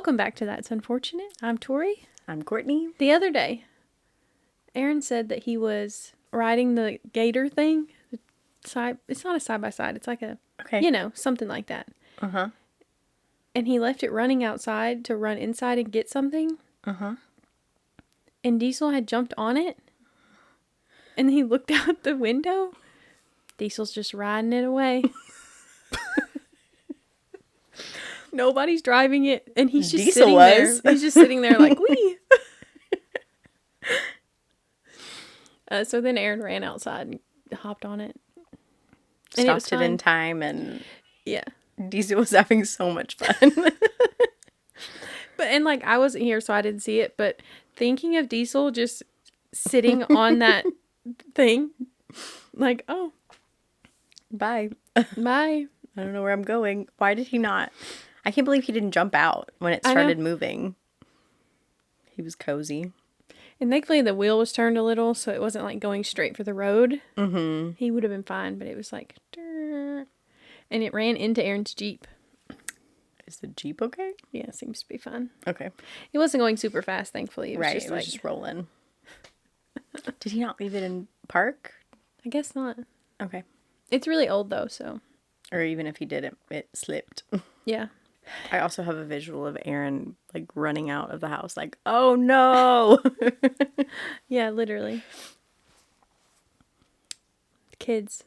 Welcome back to That's Unfortunate. I'm Tori. I'm Courtney. The other day, Aaron said that he was riding the gator thing. It's not a side-by-side. It's like a, something like that. Uh-huh. And he left it running outside to run inside and get something. Uh-huh. And Diesel had jumped on it. And he looked out the window. Diesel's just riding it away. Nobody's driving it. And he's just Diesel sitting was. there. He's just sitting there like, wee. So then Aaron ran outside and hopped on it. And Stopped it in time, and yeah, Diesel was having so much fun. And like, I wasn't here, so I didn't see it. But thinking of Diesel just sitting on that thing, like, oh, Bye. bye. I don't know where I'm going. Why did he not? I can't believe he didn't jump out when it started moving. He was cozy. And thankfully the wheel was turned a little, so it wasn't like going straight for the road. Mm-hmm. He would have been fine, but it was like, and it ran into Aaron's Jeep. Is the Jeep okay? Yeah, it seems to be fine. Okay. It wasn't going super fast, thankfully. It was It was just rolling. Did he not leave it in park? I guess not. Okay. It's really old though, so. Or even if he did, it slipped. Yeah. I also have a visual of Aaron like running out of the house like, oh no. Yeah, literally. Kids.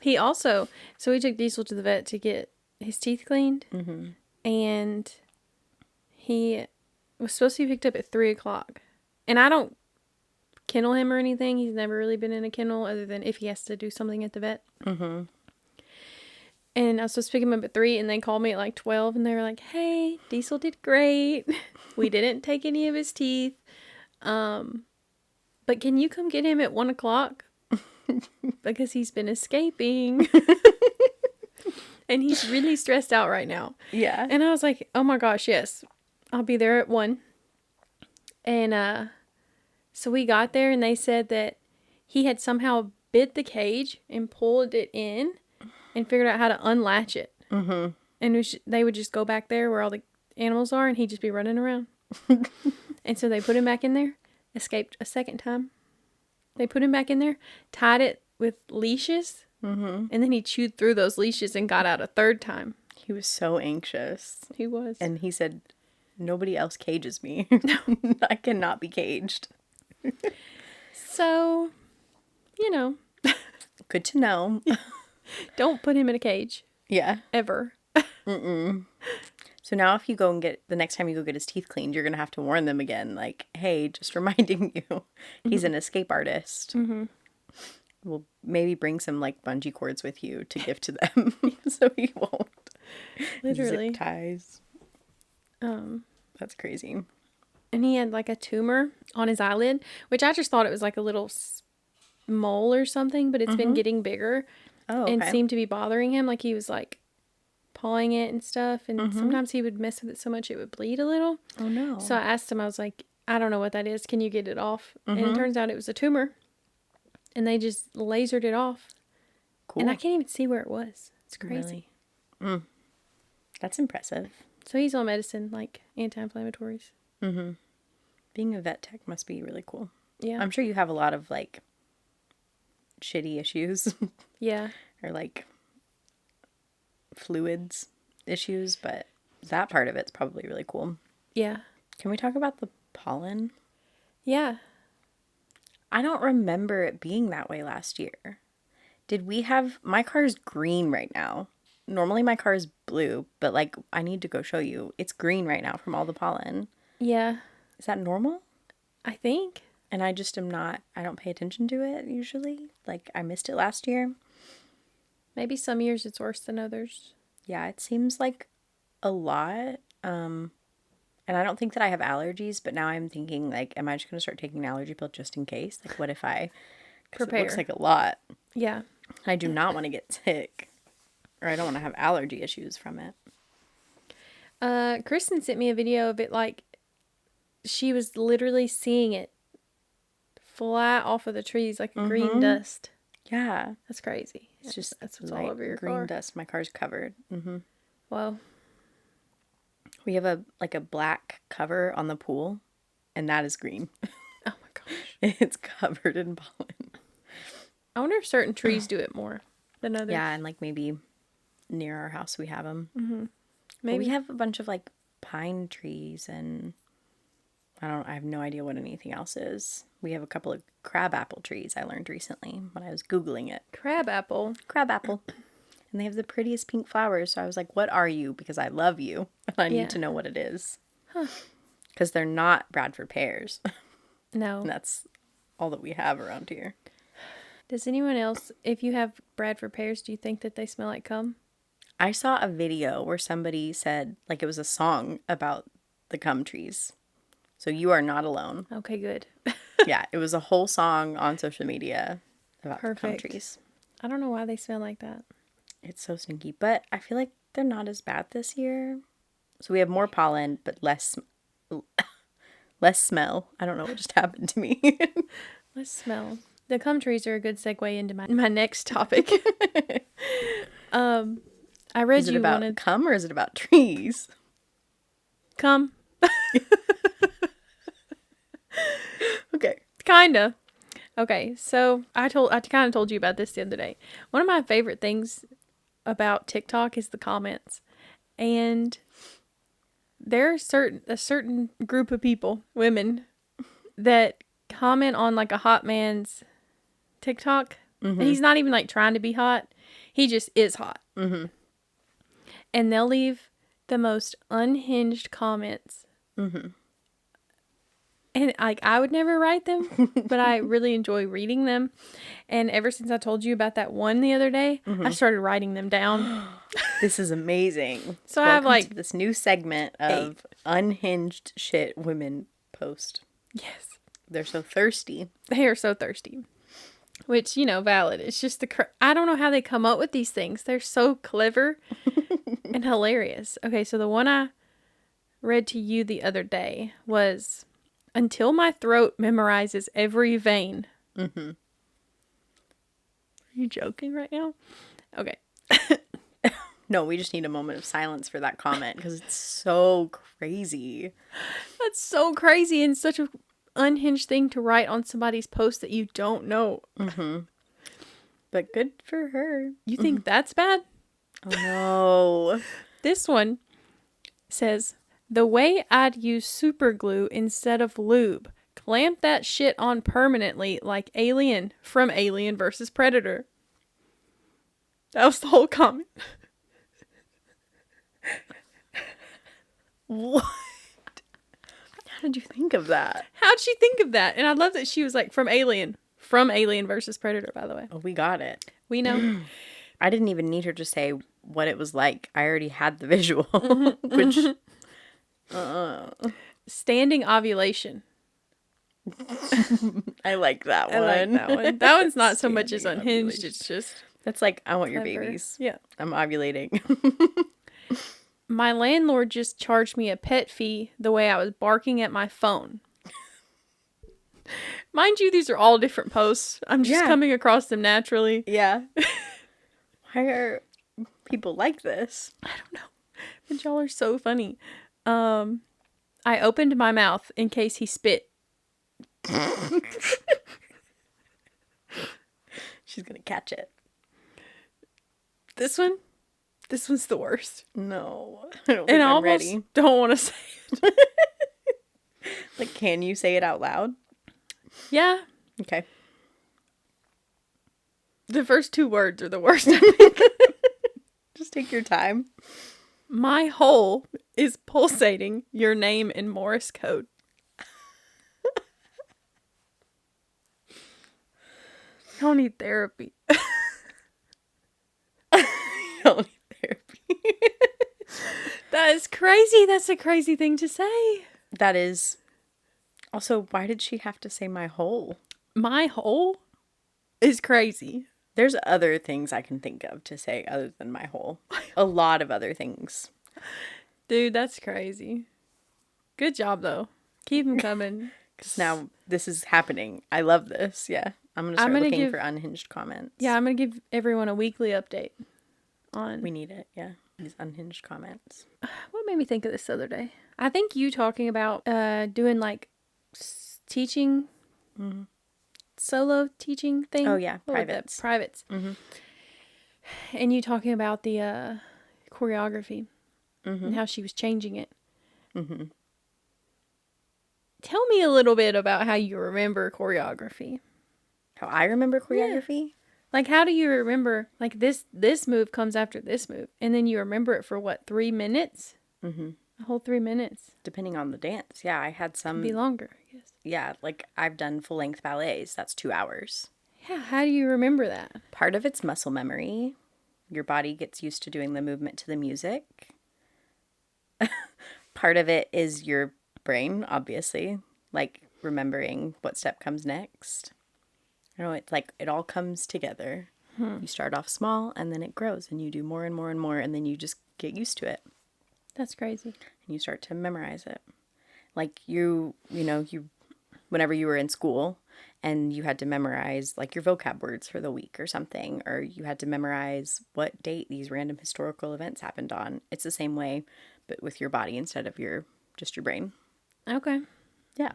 He took Diesel to the vet to get his teeth cleaned. Mm-hmm. And he was supposed to be picked up at 3:00. And I don't kennel him or anything. He's never really been in a kennel other than if he has to do something at the vet. Mm-hmm. And I was supposed to pick him up at 3, and they called me at like 12, and they were like, hey, Diesel did great. We didn't take any of his teeth. But can you come get him at 1:00? Because he's been escaping. And he's really stressed out right now. Yeah. And I was like, oh my gosh, yes. I'll be there at 1. And so we got there, and they said that he had somehow bit the cage and pulled it in and figured out how to unlatch it. Mm-hmm. And they would just go back there where all the animals are, and he'd just be running around. And so they put him back in there, escaped a second time. They put him back in there, tied it with leashes, Mm-hmm. and then he chewed through those leashes and got out a third time. He was so anxious. He was. And he said, nobody else cages me. I cannot be caged. So, Good to know. don't put him in a cage. Yeah. Ever. Mm-mm. So now if you go and the next time you go get his teeth cleaned, you're going to have to warn them again. Like, hey, just reminding you, he's an escape artist. Mm-hmm. We'll maybe bring some like bungee cords with you to give to them so he won't. Literally. Zip ties. That's crazy. And he had like a tumor on his eyelid, which I just thought it was like a little mole or something, but it's been getting bigger and seemed to be bothering him. Like he was like pawing it and stuff. And sometimes he would mess with it so much it would bleed a little. Oh no. So I asked him, I was like, I don't know what that is. Can you get it off? And it turns out it was a tumor. And they just lasered it off. Cool. And I can't even see where it was. It's crazy. Really? That's impressive. So he's on medicine, like anti-inflammatories. Mm-hmm. Being a vet tech must be really cool. Yeah. I'm sure you have a lot of like shitty issues. Yeah. Or like fluids issues, but that part of it's probably really cool. Yeah. Can we talk about the pollen? Yeah. I don't remember it being that way last year. Did we have... My car's green right now. Normally my car is blue, but like I need to go show you. It's green right now from all the pollen. Yeah. Is that normal? I think. And I just am not... I don't pay attention to it usually. Like I missed it last year. Maybe some years it's worse than others. Yeah, it seems like a lot. And I don't think that I have allergies, but now I'm thinking, like, am I just going to start taking an allergy pill just in case? Like, what if I... Prepare. It looks like a lot. Yeah. I do not want to get sick. Or I don't want to have allergy issues from it. Kristen sent me a video of it, like, she was literally seeing it fly off of the trees like a green dust. Yeah. That's crazy. It's just that's what's all over your green car. dust. My car's covered. Mm-hmm. Well, We have a black cover on the pool, and that is green. Oh my gosh. It's covered in pollen. I wonder if certain trees do it more than others. Yeah, and like maybe near our house we have them. Mm-hmm. Maybe Maybe. we have a bunch of like pine trees, and I have no idea what anything else is. We have a couple of crabapple trees I learned recently when I was Googling it. Crabapple. Crabapple. And they have the prettiest pink flowers. So I was like, what are you? Because I love you. And I Yeah. need to know what it is. Because they're not Bradford pears. No. And that's all that we have around here. Does anyone else, if you have Bradford pears, do you think that they smell like cum? I saw a video where somebody said, like, it was a song about the cum trees. So you are not alone. Okay, good. Yeah, it was a whole song on social media about the cum Perfect. trees. I don't know why they smell like that. It's so stinky, but I feel like they're not as bad this year. So we have more pollen, but less smell. I don't know what just happened to me. Let's smell. The cum trees are a good segue into my next topic. I read Is it you about wanted cum or is it about trees? cum. Okay. Kinda. Okay, so I kind of told you about this the other day. One of my favorite things about TikTok is the comments, and there are a certain group of people, women, that comment on like a hot man's TikTok. Mm-hmm. And he's not even like trying to be hot; he just is hot. Mm-hmm. And they'll leave the most unhinged comments. Mm-hmm. And like I would never write them, but I really enjoy reading them. And ever since I told you about that one the other day, I started writing them down. This is amazing. So I have Welcome like to this new segment of unhinged shit women post. yes, They're so thirsty. they are so thirsty. Which, valid. It's just I don't know how they come up with these things. They're so clever and hilarious. Okay, so the one I read to you the other day was until my throat memorizes every vein. Mm-hmm. Are you joking right now? Okay. No, we just need a moment of silence for that comment because it's so crazy. That's so crazy and such a unhinged thing to write on somebody's post that you don't know. Mm-hmm. But good for her. You think that's bad? Oh no. This one says, the way I'd use super glue instead of lube. Clamp that shit on permanently like Alien from Alien versus Predator. That was the whole comment. What? How did you think of that? How'd she think of that? And I love that she was like from Alien versus Predator, by the way. Oh, we got it. We know. I didn't even need her to say what it was like. I already had the visual, which Standing ovulation. I like that one. I like that one. That one's not so much as Standing unhinged. ovulation. It's just That's like, I want your clever. babies. Yeah. I'm ovulating. My landlord just charged me a pet fee the way I was barking at my phone. Mind you, these are all different posts. I'm just coming across them naturally. Yeah. Why are people like this? I don't know. But y'all are so funny. I opened my mouth in case he spit. She's gonna catch it. This one's the worst. No. I don't think And I I'm almost ready. don't want to say it. Like, can you say it out loud? Yeah. Okay. The first two words are the worst, I think. Just take your time. My hole is pulsating your name in Morse code. I don't need therapy. You don't need therapy. That is crazy. That's a crazy thing to say. That is. Also, why did she have to say my hole? My hole is crazy. There's other things I can think of to say other than my hole. A lot of other things. Dude, that's crazy. Good job, though. Keep them coming. Because now this is happening. I love this. Yeah. I'm going to start looking for unhinged comments. Yeah, I'm going to give everyone a weekly update on We need it. Yeah. These unhinged comments. What made me think of this the other day? I think you talking about doing like teaching, solo teaching thing. Oh, yeah, What was that? privates. Privates. Mm-hmm. And you talking about the choreography and how she was changing it. Mm-hmm. Tell me a little bit about how you remember choreography. How I remember choreography? Like, how do you remember, like, this move comes after this move, and then you remember it for, what, 3 minutes? Mm-hmm. A whole 3 minutes. Depending on the dance. Yeah, I had Could be some, longer, I guess. yeah, like I've done full-length ballets. That's 2 hours. Yeah, how do you remember that? Part of it's muscle memory. Your body gets used to doing the movement to the music. Part of it is your brain, obviously, like remembering what step comes next. You know, it's like it all comes together. You start off small and then it grows and you do more and more and more and then you just get used to it That's crazy. and you start to memorize it. Like you whenever you were in school and you had to memorize like your vocab words for the week or something, or you had to memorize what date these random historical events happened on. It's the same way, but with your body instead of just your brain. Okay. Yeah.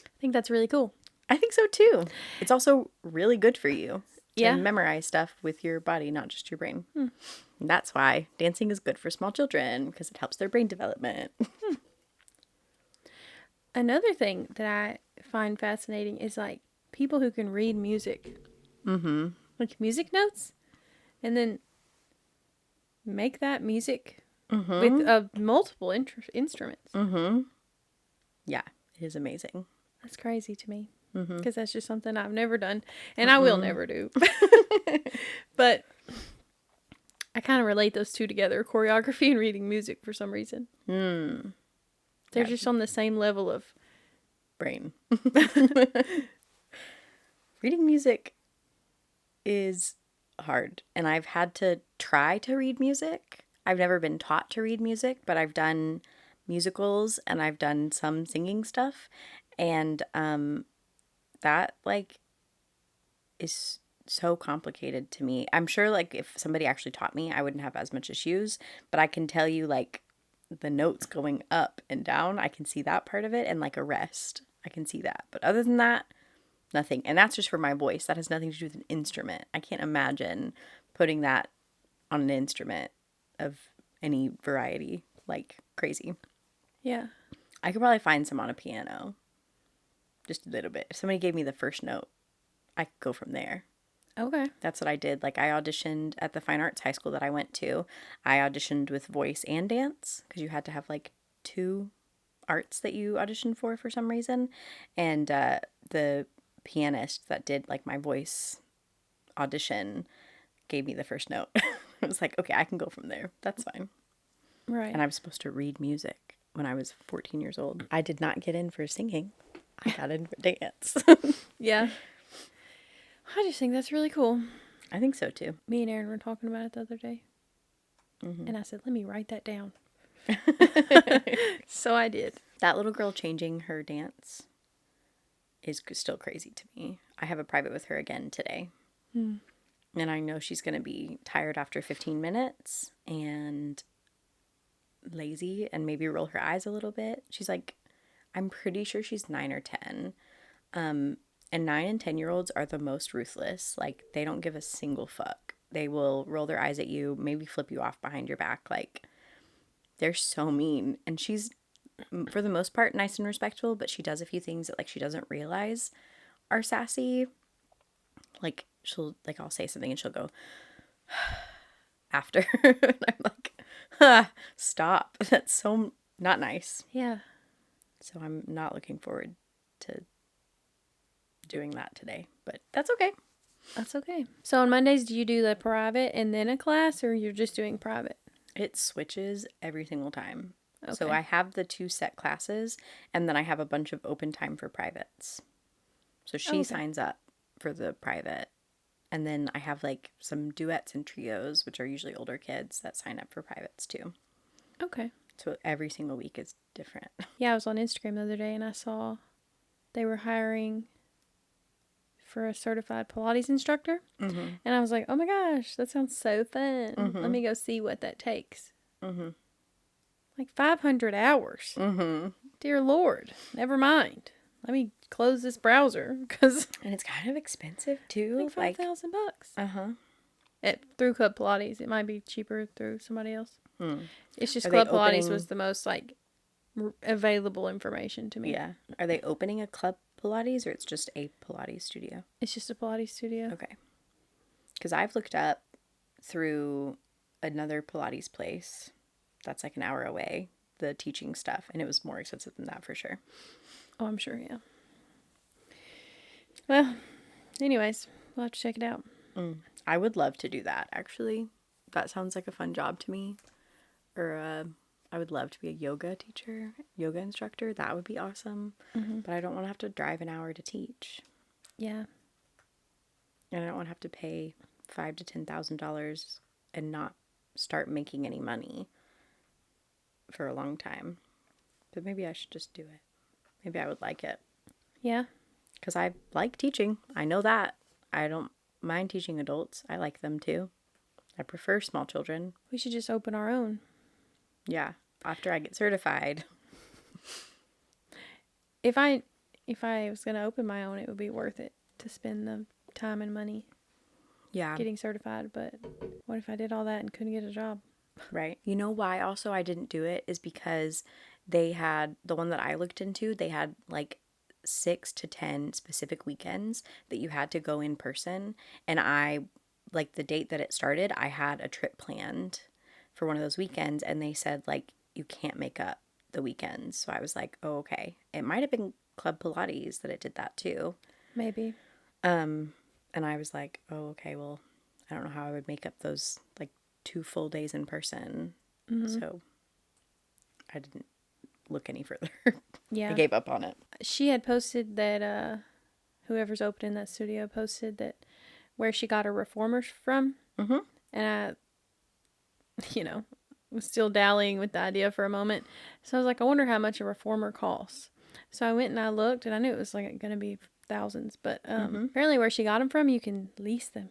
I think that's really cool. I think so too. It's also really good for you to Yeah. memorize stuff with your body, not just your brain. And that's why dancing is good for small children because it helps their brain development. Another thing that I find fascinating is, like, people who can read music. Mm-hmm. Like, music notes, and then make that music Mm-hmm. with multiple instruments. Mm-hmm. Yeah, it is amazing. That's crazy to me. Mm-hmm. Because that's just something I've never done, and I will never do. But I kind of relate those two together, choreography and reading music, for some reason. Mm. They're Yeah. just on the same level of... Brain. Reading music is hard, and I've had to try to read music. I've never been taught to read music, but I've done musicals and I've done some singing stuff, and that like is so complicated to me. I'm sure like if somebody actually taught me, I wouldn't have as much issues, but I can tell you like the notes going up and down, I can see that part of it, and like a rest, I can see that. But other than that, nothing. And that's just for my voice. That has nothing to do with an instrument. I can't imagine putting that on an instrument of any variety, like crazy. Yeah. I could probably find some on a piano. Just a little bit. If somebody gave me the first note, I could go from there. Okay. That's what I did. Like I auditioned at the fine arts high school that I went to. I auditioned with voice and dance because you had to have like 2 arts that you auditioned for some reason. And the pianist that did like my voice audition gave me the first note. I was like, okay, I can go from there. That's fine. Right. And I was supposed to read music when I was 14 years old. I did not get in for singing. I got in for dance. Yeah. I just think that's really cool. I think so too. Me and Aaron were talking about it the other day. And I said, let me write that down. So I did. That little girl changing her dance is still crazy to me. I have a private with her again today. And I know she's going to be tired after 15 minutes and lazy and maybe roll her eyes a little bit. She's like, I'm pretty sure she's 9 or 10. And 9 and 10-year-olds are the most ruthless. Like, they don't give a single fuck. They will roll their eyes at you, maybe flip you off behind your back. Like, they're so mean. And she's, for the most part, nice and respectful, but she does a few things that, like, she doesn't realize are sassy. Like, I'll say something and she'll go, after. And I'm like, stop. That's so not nice. Yeah. So I'm not looking forward to doing that today, but that's okay. That's okay. So on Mondays, do you do the private and then a class, or you're just doing private? It switches every single time. Okay. So I have the 2 set classes, and then I have a bunch of open time for privates. So she signs up for the private, and then I have like some duets and trios, which are usually older kids that sign up for privates too. Okay. So every single week is different. Yeah, I was on Instagram the other day and I saw they were hiring for a certified Pilates instructor. Mm-hmm. And I was like, oh my gosh, that sounds so fun. Mm-hmm. Let me go see what that takes. Mm-hmm. Like 500 hours. Mm-hmm. Dear Lord, never mind. Let me close this browser because And it's kind of expensive too. like $5,000 bucks. Uh-huh. Through Club Pilates, it might be cheaper through somebody else. It's just Are they Club Pilates opening? was the most like available information to me. Yeah. Are they opening a club Pilates or it's just a Pilates studio? It's just a Pilates studio. Okay. Because I've looked up through another Pilates place that's like an hour away, the teaching stuff, and it was more expensive than that for sure. Oh, I'm sure, yeah. Well, anyways, we'll have to check it out. I would love to do that, actually. That sounds like a fun job to me. Or I would love to be a yoga teacher, yoga instructor. That would be awesome. But I don't want to have to drive an hour to teach. Yeah. And I don't want to have to pay $5,000 to $10,000 and not start making any money for a long time. But maybe I should just do it. Maybe I would like it. Yeah. Because I like teaching. I know that. I don't mind teaching adults. I like them too. I prefer small children. We should just open our own. Yeah. After I get certified. If I was going to open my own, it would be worth it to spend the time and money Yeah. getting certified. But what if I did all that and couldn't get a job? Right. You know why also I didn't do it is because they had, the one that I looked into, they had like 6 to 10 specific weekends that you had to go in person. And I, like the date that it started, I had a trip planned for one of those weekends. And they said like, you can't make up the weekends. So I was like, oh, okay. It might have been Club Pilates that it did that too. Maybe. And I was like, oh, okay, well, I don't know how I would make up those like 2 full days in person. So I didn't look any further. Yeah. I gave up on it. She had posted that whoever's opening that studio posted that where she got her reformers from. Mm-hmm. And I, was still dallying with the idea for a moment. So I was like, I wonder how much a reformer costs. So I went and I looked and I knew it was like going to be thousands. But apparently where she got them from, you can lease them.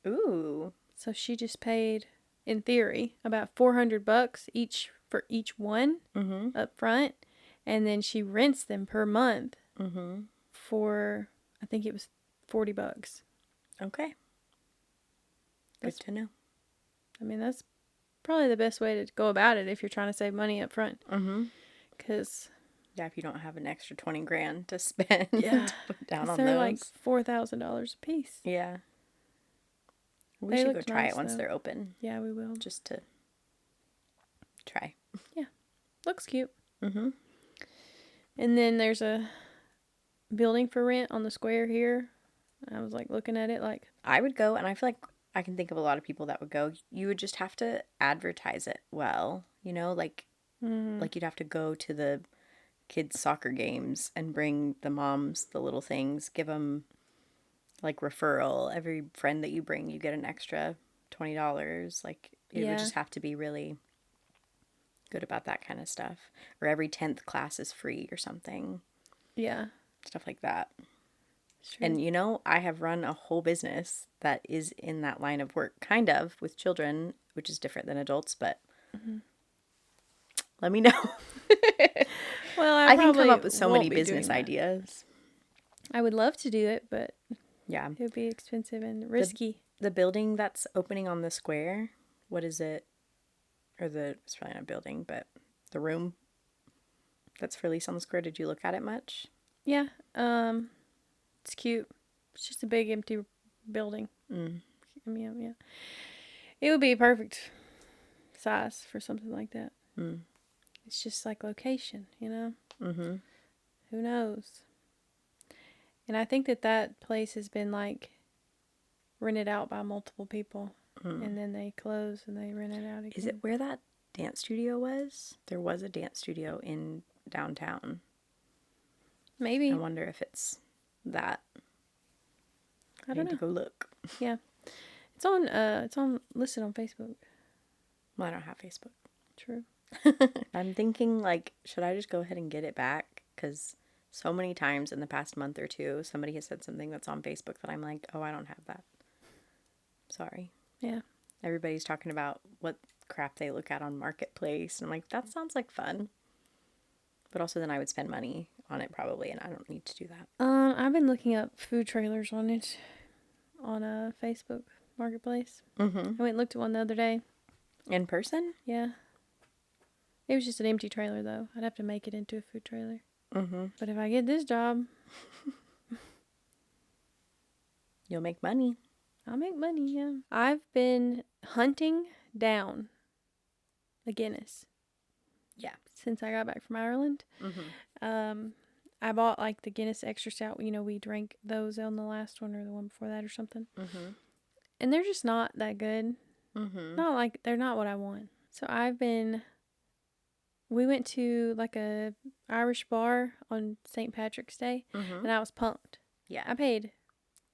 Ooh. So she just paid, in theory, about $400 each for each one up front. And then she rents them per month for, I think it was $40. Okay. Good to know. I mean, that's probably the best way to go about it if you're trying to save money up front. Because yeah, if you don't have an extra 20 grand to spend yeah, to put down on they're those. like $4,000 a piece. Yeah. We They should go looked try nice, it once though. they're open. Yeah, we will. Just to try. Yeah. Looks cute. And then there's a building for rent on the square here. I was like looking at it like, I would go, and I feel like I can think of a lot of people that would go. You would just have to advertise it well, like you'd have to go to the kids' soccer games and bring the moms the little things, give them like referral. Every friend that you bring, you get an extra $20. Like it would just have to be really good about that kind of stuff. Or every 10th class is free or something. yeah. Stuff like that. Sure. And I have run a whole business that is in that line of work, kind of, with children, which is different than adults, but let me know. Well, I can come up with so many business ideas. I would love to do it, but Yeah. it would be expensive and risky. The building that's opening on the square, what is it? It's probably not a building, but the room that's for lease on the square, did you look at it much? Yeah. It's cute. It's just a big empty building. Yeah. It would be a perfect size for something like that. It's just like location, Who knows? And I think that place has been like rented out by multiple people. And then they close and they rent it out again. Is it where that dance studio was? There was a dance studio in downtown. Maybe. I wonder if it's that. I don't know. Need to go look. Yeah. It's listed on Facebook. Well, I don't have Facebook. True. I'm thinking, like, should I just go ahead and get it back? Because So many times in the past month or two, somebody has said something that's on Facebook that I'm like, oh, I don't have that. Sorry. Yeah. Everybody's talking about what crap they look at on Marketplace. And I'm like, that sounds like fun. But also then I would spend money on it probably, and I don't need to do that. I've been looking up food trailers on it, on a Facebook Marketplace. Mm-hmm. I went and looked at one the other day. In person? Yeah. It was just an empty trailer, though. I'd have to make it into a food trailer. Mm-hmm. But if I get this job, You'll make money. I'll make money, yeah. I've been hunting down a Guinness. Yeah. Since I got back from Ireland. Mm-hmm. I bought like the Guinness Extra Stout. You know, we drank those on the last one or the one before that or something. Mm-hmm. And they're just not that good. Mm-hmm. Not like, they're not what I want. So we went to like a Irish bar on St. Patrick's Day, Mm-hmm. and I was pumped. Yeah. I paid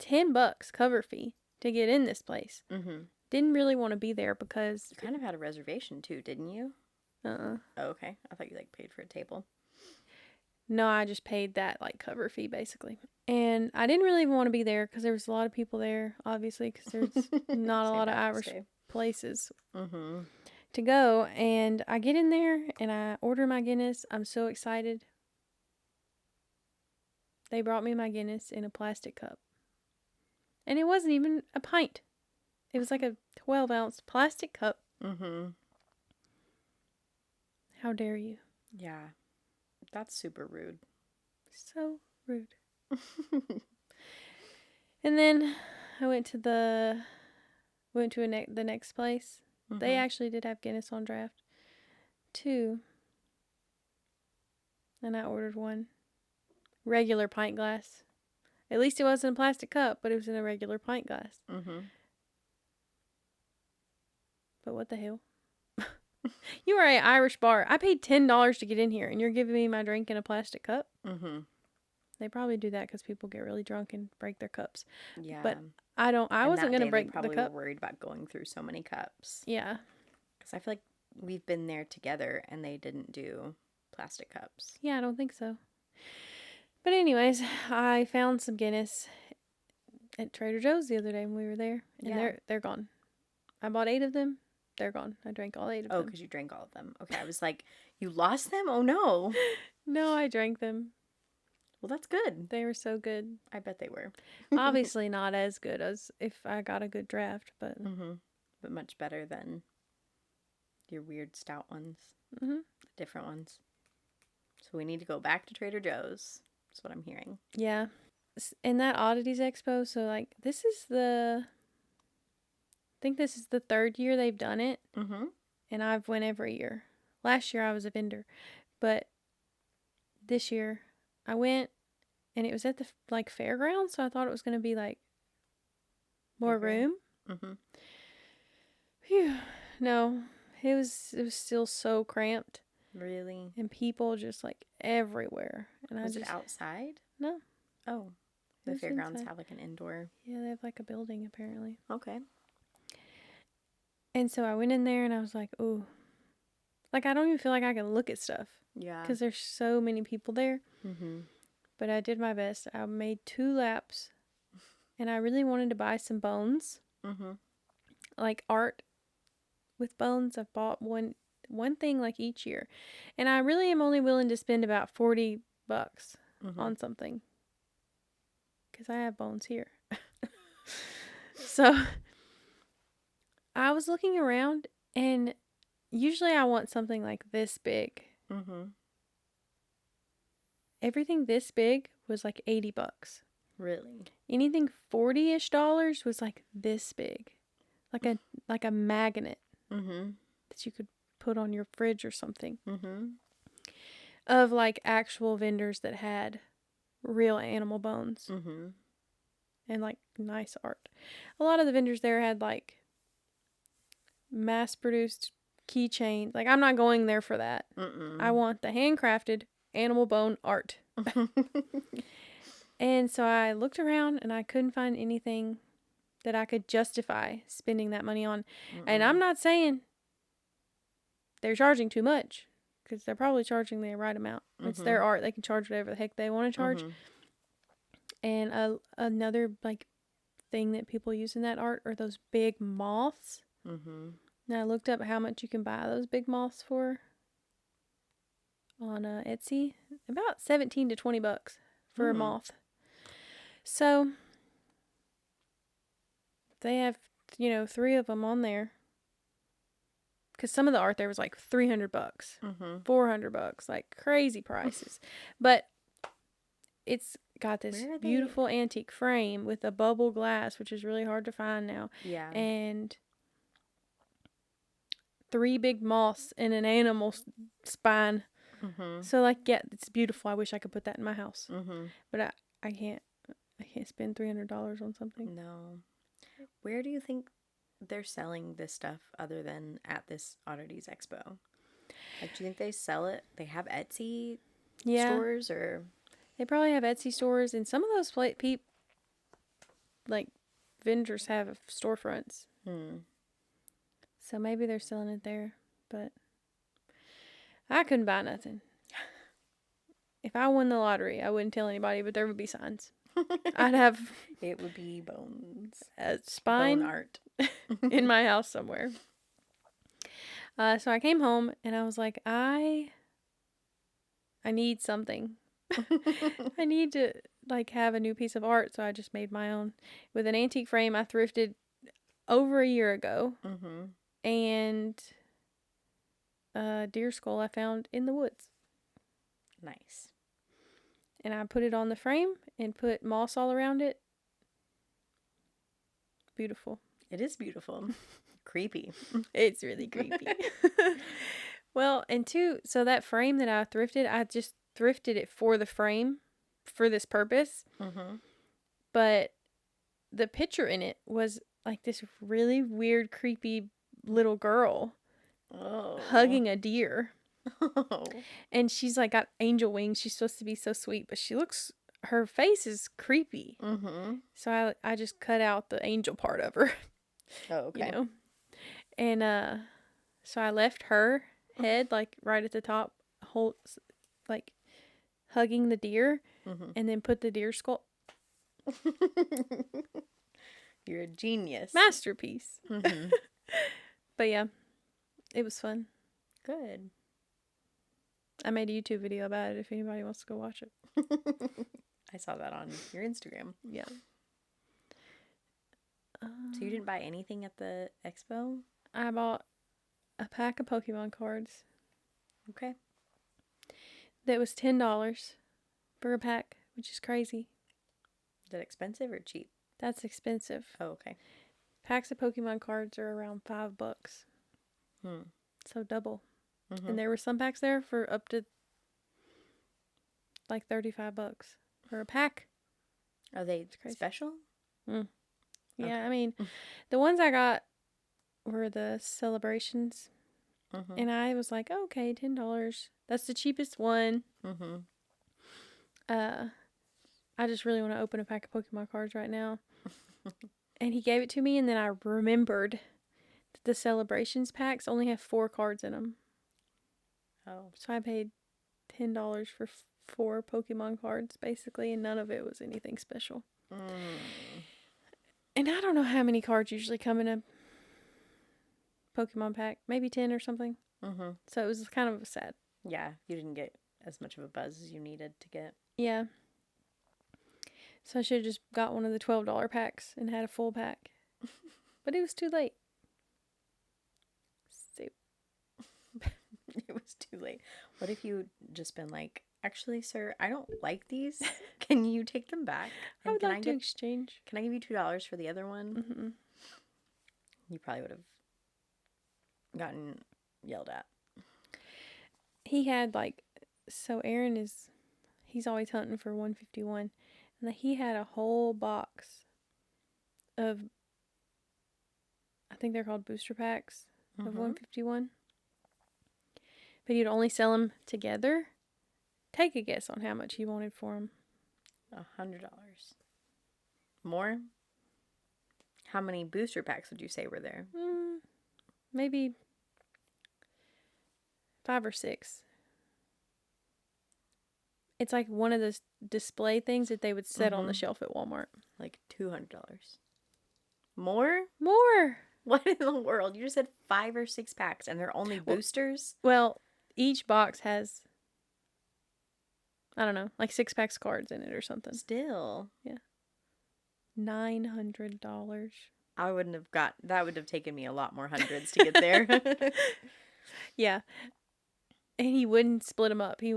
$10 cover fee to get in this place. Mm-hmm. Didn't really want to be there because... You kind of had a reservation too, didn't you? Uh-uh. Oh, okay. I thought you like paid for a table. No, I just paid that like cover fee basically. And I didn't really even want to be there because there was a lot of people there, obviously, because there's not a lot of Irish places Mm-hmm. to go. And I get in there and I order my Guinness. I'm so excited. They brought me my Guinness in a plastic cup. And it wasn't even a pint. It was like a 12-ounce plastic cup. Mm-hmm. How dare you? Yeah. That's super rude. So rude. And then I went to the next place. Mm-hmm. They actually did have Guinness on draft, too. And I ordered one. Regular pint glass. At least it wasn't a plastic cup, but it was in a regular pint glass. Mm-hmm. But what the hell? You are an Irish bar. I paid $10 to get in here, and you're giving me my drink in a plastic cup? Mm-hmm. They probably do that because people get really drunk and break their cups. Yeah. But I wasn't going to break the cup. They probably were worried about going through so many cups. Yeah. Because I feel like we've been there together and they didn't do plastic cups. Yeah, I don't think so. But anyways, I found some Guinness at Trader Joe's the other day when we were there. And they're gone. I bought 8 of them. They're gone. I drank all 8 of them. Oh, because you drank all of them. Okay, I was like, you lost them? Oh, no. No, I drank them. Well, that's good. They were so good. I bet they were. Obviously not as good as if I got a good draft, but... Mm-hmm. But much better than your weird stout ones. Mm-hmm. Different ones. So we need to go back to Trader Joe's. That's what I'm hearing. Yeah. In that Oddities Expo, so like, I think this is the 3rd year they've done it. Mm-hmm. And I've went every year. Last year I was a vendor. But this year I went and it was at the like fairground, so I thought it was going to be like more room. Mm-hmm. Phew. No, it was still so cramped. Really? And people just like everywhere. And Was it outside? No. Oh. The It was fairgrounds inside. have like an indoor. Yeah, they have like a building apparently. Okay. And so I went in there and I was like, ooh. Like, I don't even feel like I can look at stuff. Yeah. Because there's so many people there. Mm-hmm. But I did my best. I made 2 laps. And I really wanted to buy some bones. Mm-hmm. Like art with bones. I've bought one thing like each year. And I really am only willing to spend about $40 on something. Because I have bones here. So I was looking around and usually I want something like this big. Mm-hmm. Everything this big was like $80. Really? Anything $40-ish was like this big. Like a magnet Mm-hmm. that you could put on your fridge or something. Mm-hmm. Of like actual vendors that had real animal bones. Mm-hmm. And like nice art. A lot of the vendors there had like mass-produced keychains. Like, I'm not going there for that. Mm-mm. I want the handcrafted animal bone art. And so I looked around and I couldn't find anything that I could justify spending that money on. Mm-mm. And I'm not saying they're charging too much, because they're probably charging the right amount. It's their art; they can charge whatever the heck they want to charge. And another like thing that people use in that art are those big moths. Now I looked up how much you can buy those big moths for on Etsy. About $17 to $20 for a moth. So they have, 3 of them on there. Because some of the art there was like $300, $400, like crazy prices. But it's got this beautiful antique frame with a bubble glass, which is really hard to find now. Yeah. And 3 big moths and an animal spine. So like, yeah, it's beautiful. I wish I could put that in my house. But I can't. I can't spend $300 on something. No. Where do you think they're selling this stuff other than at this Oddities Expo? Like, do you think they sell it? They have Etsy stores, or they probably have Etsy stores, and some of those like vendors have storefronts. So maybe they're selling it there, but I couldn't buy nothing. If I won the lottery, I wouldn't tell anybody, but there would be signs. I'd have it would be bones, a spine bone art in my house somewhere. So I came home and I was like, I need something. I need to like have a new piece of art, so I just made my own with an antique frame I thrifted over a year ago, and a deer skull I found in the woods. Nice. And I put it on the frame and put moss all around it. Beautiful. It is beautiful. Creepy. It's really creepy. Well, and so that frame that I thrifted, I just thrifted it for the frame for this purpose. But the picture in it was like this really weird, creepy little girl hugging a deer. And she's like got angel wings. She's supposed to be so sweet, but her face is creepy. So I just cut out the angel part of her. Oh, okay. And so I left her head like right at the top, like hugging the deer, and then put the deer skull. You're a genius. Masterpiece. But yeah, it was fun. Good. I made a YouTube video about it if anybody wants to go watch it. I saw that on your Instagram. Yeah. So you didn't buy anything at the expo? I bought a pack of Pokemon cards. Okay. That was $10 for a pack, which is crazy. Is that expensive or cheap? That's expensive. Oh, okay. Packs of Pokemon cards are around $5. So double. And there were some packs there for up to like $35 for a pack. Are they special? Yeah, Okay. I mean, the ones I got were the celebrations. And I was like, oh, okay, $10. That's the cheapest one. I just really want to open a pack of Pokemon cards right now. And he gave it to me, and then I remembered that the celebrations packs only have 4 cards in them. Oh. So I paid $10 for 4 Pokemon cards, basically, and none of it was anything special. And I don't know how many cards usually come in a Pokemon pack. Maybe 10 or something. So it was kind of sad. Yeah, you didn't get as much of a buzz as you needed to get. Yeah. So I should have just got one of the $12 packs and had a full pack. But it was too late. So. It was too late. What if you just been like, actually, sir, I don't like these. Can you take them back? I would like to exchange. Can I give you $2 for the other one? You probably would have gotten yelled at. He had so Aaron he's always hunting for 151. And he had a whole box of, I think they're called booster packs of 151. But he'd only sell them together. Take a guess on how much he wanted for them. $100. More? How many booster packs would you say were there? Maybe 5 or 6. It's like one of those display things that they would set on the shelf at Walmart. Like $200. More? More. What in the world? You just said 5 or 6 packs and they're only boosters? Well, each box has, I don't know, like 6 packs of cards in it or something. Still. Yeah. $900. I wouldn't have that would have taken me a lot more hundreds to get there. Yeah. And he wouldn't split them up. He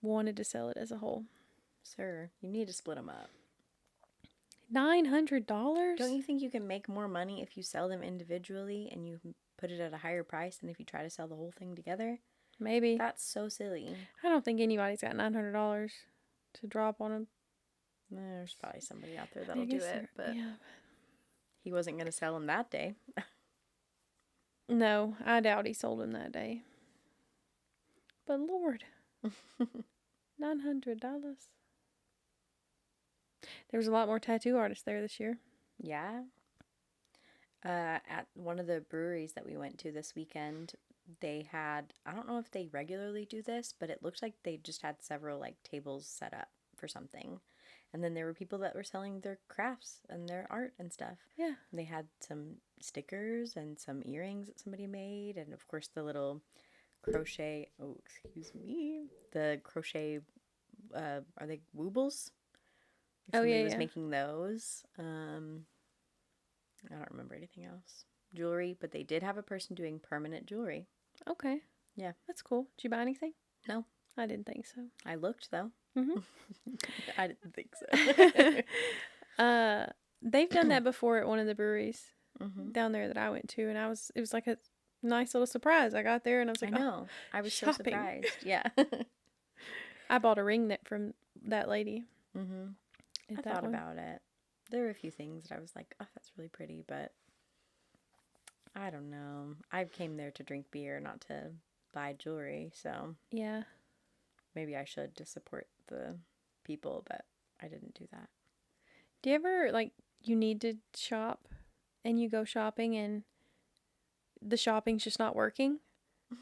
wanted to sell it as a whole. Sir, you need to split them up. $900? Don't you think you can make more money if you sell them individually and you put it at a higher price than if you try to sell the whole thing together? Maybe. That's so silly. I don't think anybody's got $900 to drop on him. There's probably somebody out there that'll do it, but yeah. he wasn't going to sell them that day. No, I doubt he sold them that day. But Lord, $900. There was a lot more tattoo artists there this year. Yeah. At one of the breweries that we went to this weekend, they had, I don't know if they regularly do this, but it looked like they just had several like tables set up for something. And then there were people that were selling their crafts and their art and stuff. Yeah. They had some stickers and some earrings that somebody made. And of course the little crochet, the crochet, are they woobles? Somebody was making those. I don't remember anything else. Jewelry, but they did have a person doing permanent jewelry. Okay. Yeah. That's cool. Did you buy anything? No. I didn't think so. I looked, though. Mm-hmm. I didn't think so. They've done that before at one of the breweries down there that I went to, and it was like a nice little surprise. I got there, and I was like, I know. I was so surprised. Yeah. I bought a ring from that lady. Mm-hmm. I thought about it. There were a few things that I was like, oh, that's really pretty, but I don't know. I came there to drink beer, not to buy jewelry, so yeah, maybe I should to support the people, but I didn't do that. Do you ever, like, you need to shop and you go shopping and the shopping's just not working?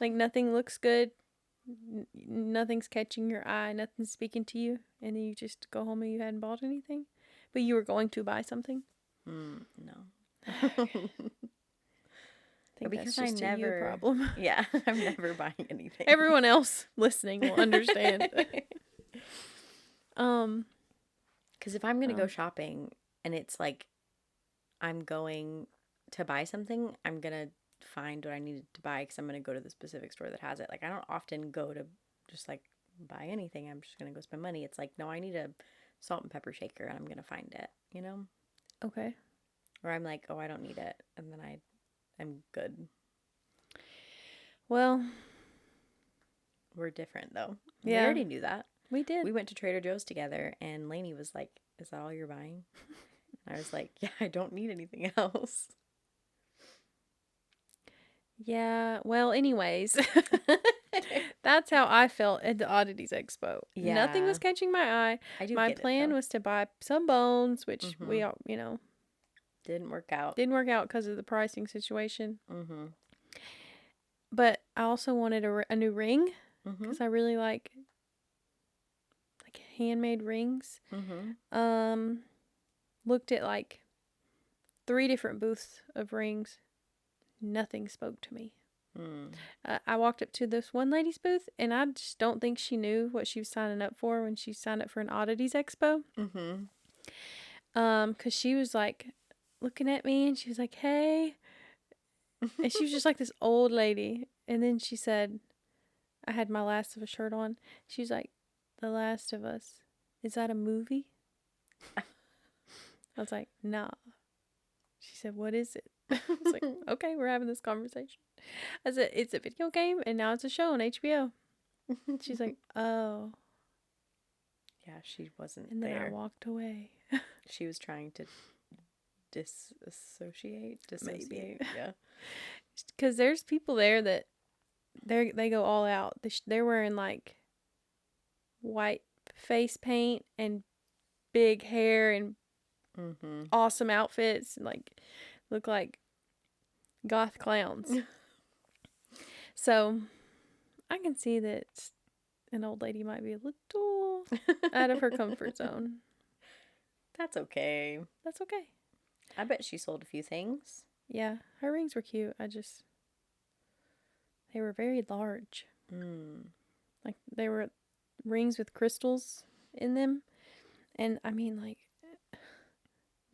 Like, nothing looks good, nothing's catching your eye, nothing's speaking to you, and then you just go home and you hadn't bought anything? But you were going to buy something? No. I think because that's just a you problem. Yeah, I'm never buying anything. Everyone else listening will understand. Because if I'm going to go shopping and it's like I'm going to buy something, I'm going to find what I needed to buy because I'm going to go to the specific store that has it. Like, I don't often go to just like buy anything. I'm just going to go spend money. It's like, no, I need a salt and pepper shaker and I'm going to find it, you know? Okay. Or I'm like, oh, I don't need it. And then I'm good. Well, we're different though. Yeah. We already knew that. We did. We went to Trader Joe's together and Lainey was like, is that all you're buying? And I was like, yeah, I don't need anything else. Yeah, well, anyways, that's how I felt at the Oddities Expo. Yeah. Nothing was catching my eye. My plan was to buy some bones, which we all, didn't work out. Didn't work out because of the pricing situation. But I also wanted a new ring because I really like handmade rings. Looked at like 3 different booths of rings. Nothing spoke to me. I walked up to this one lady's booth, and I just don't think she knew what she was signing up for when she signed up for an Oddities Expo. Because she was like looking at me, and she was like, "Hey," and she was just like this old lady. And then she said, I had my Last of Us shirt on. She was like, "The Last of Us, is that a movie?" I was like, "Nah." She said, "What is it?" I was like, "Okay, we're having this conversation." I said, "It's a video game, and now it's a show on HBO." She's like, "Oh." Yeah, she wasn't and then there. I walked away. She was trying to dissociate. Maybe. Yeah. Because there's people there that they go all out. They're wearing like white face paint and big hair and awesome outfits, and like look like goth clowns. So I can see that an old lady might be a little out of her comfort zone. That's okay. That's okay. I bet she sold a few things. Yeah, her rings were cute. They were very large. Like, they were rings with crystals in them. And, I mean, like,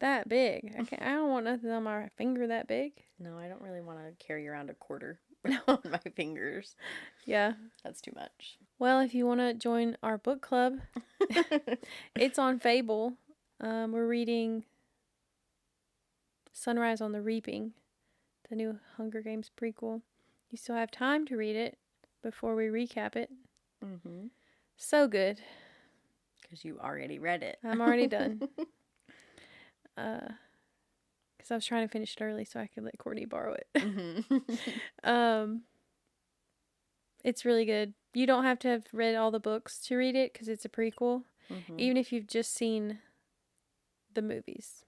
that big. I don't want nothing on my finger that big. No, I don't really want to carry around a quarter on my fingers. Yeah. That's too much. Well, if you want to join our book club, it's on Fable. We're reading Sunrise on the Reaping, the new Hunger Games prequel. You still have time to read it before we recap it. Mm-hmm. So good. Because you already read it. I'm already done. Because I was trying to finish it early so I could let Courtney borrow it. Mm-hmm. It's really good. You don't have to have read all the books to read it because it's a prequel. Mm-hmm. Even if you've just seen the movies.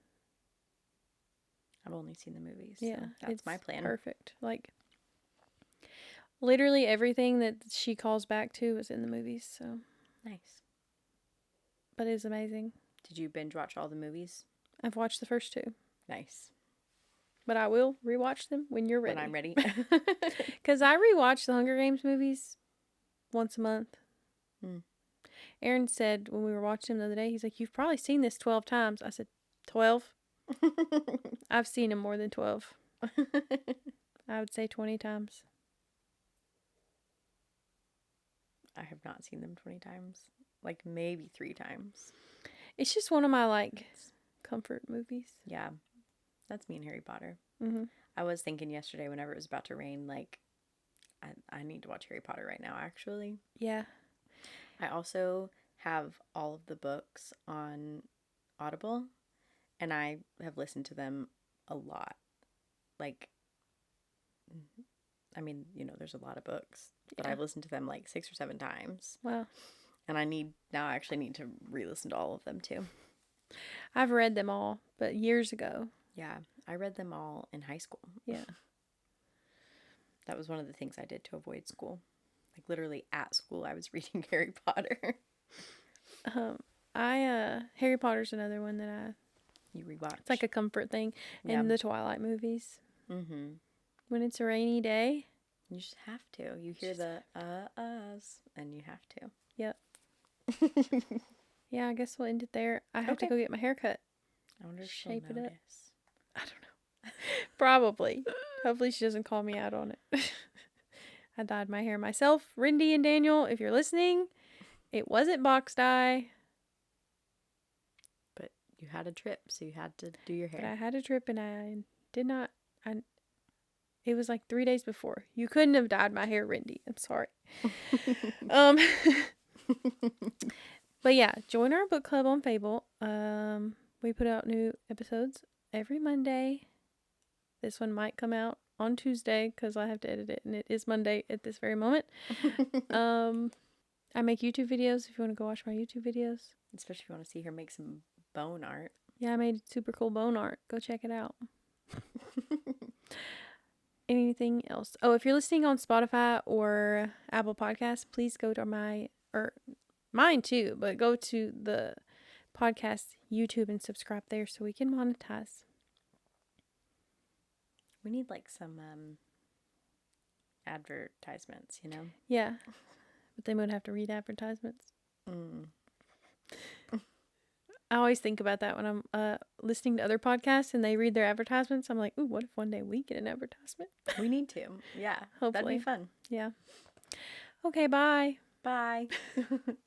I've only seen the movies. Yeah. So that's my plan. Perfect. Like, literally everything that she calls back to was in the movies. So Nice. But it's amazing. Did you binge watch all the movies? I've watched the first two. Nice. But I will rewatch them when you're ready. When I'm ready. Because I rewatch the Hunger Games movies once a month. Aaron said when we were watching them the other day, he's like, "You've probably seen this 12 times." I said, 12? I've seen them more than 12. I would say 20 times. I have not seen them 20 times. Like, maybe 3 times. It's just one of my, like, comfort movies. Yeah. That's me and Harry Potter. Mm-hmm. I was thinking yesterday whenever it was about to rain, like, I need to watch Harry Potter right now, actually. Yeah. I also have all of the books on Audible, and I have listened to them a lot. Like, I mean, you know, there's a lot of books, but Yeah. I've listened to them like 6 or 7 times. Wow. And I actually need to re-listen to all of them too. I've read them all, but years ago. Yeah, I read them all in high school. Yeah. That was one of the things I did to avoid school. Like, literally at school, I was reading Harry Potter. Harry Potter's another one that You rewatch. it's like a comfort thing. Yeah. In the Twilight movies. Mm-hmm. When it's a rainy day. You just have to. You hear the uhs, and you have to. Yep. Yeah, I guess we'll end it there. I have to go get my hair cut. I wonder if Shape she'll it up. notice. I don't know. Probably. Hopefully she doesn't call me out on it. I dyed my hair myself. Rindy and Daniel, if you're listening, it wasn't box dye. But you had a trip, so you had to do your hair. But I had a trip and I did not. It was like 3 days before. You couldn't have dyed my hair, Rindy. I'm sorry. But yeah, join our book club on Fable. We put out new episodes every Monday. This one might come out on Tuesday because I have to edit it, and it is Monday at this very moment. I make YouTube videos if you want to go watch my YouTube videos. Especially if you want to see her make some bone art. Yeah, I made super cool bone art. Go check it out. Anything else? Oh, if you're listening on Spotify or Apple Podcasts, please go to mine too, but go to the podcast YouTube and subscribe there so we can monetize. We need like some advertisements, you know? Yeah, but then we'd have to read advertisements. I always think about that when I'm listening to other podcasts and they read their advertisements. I'm like, ooh, what if one day we get an advertisement? We need to. Yeah. Hopefully. That'd be fun. Yeah. Okay, bye. Bye.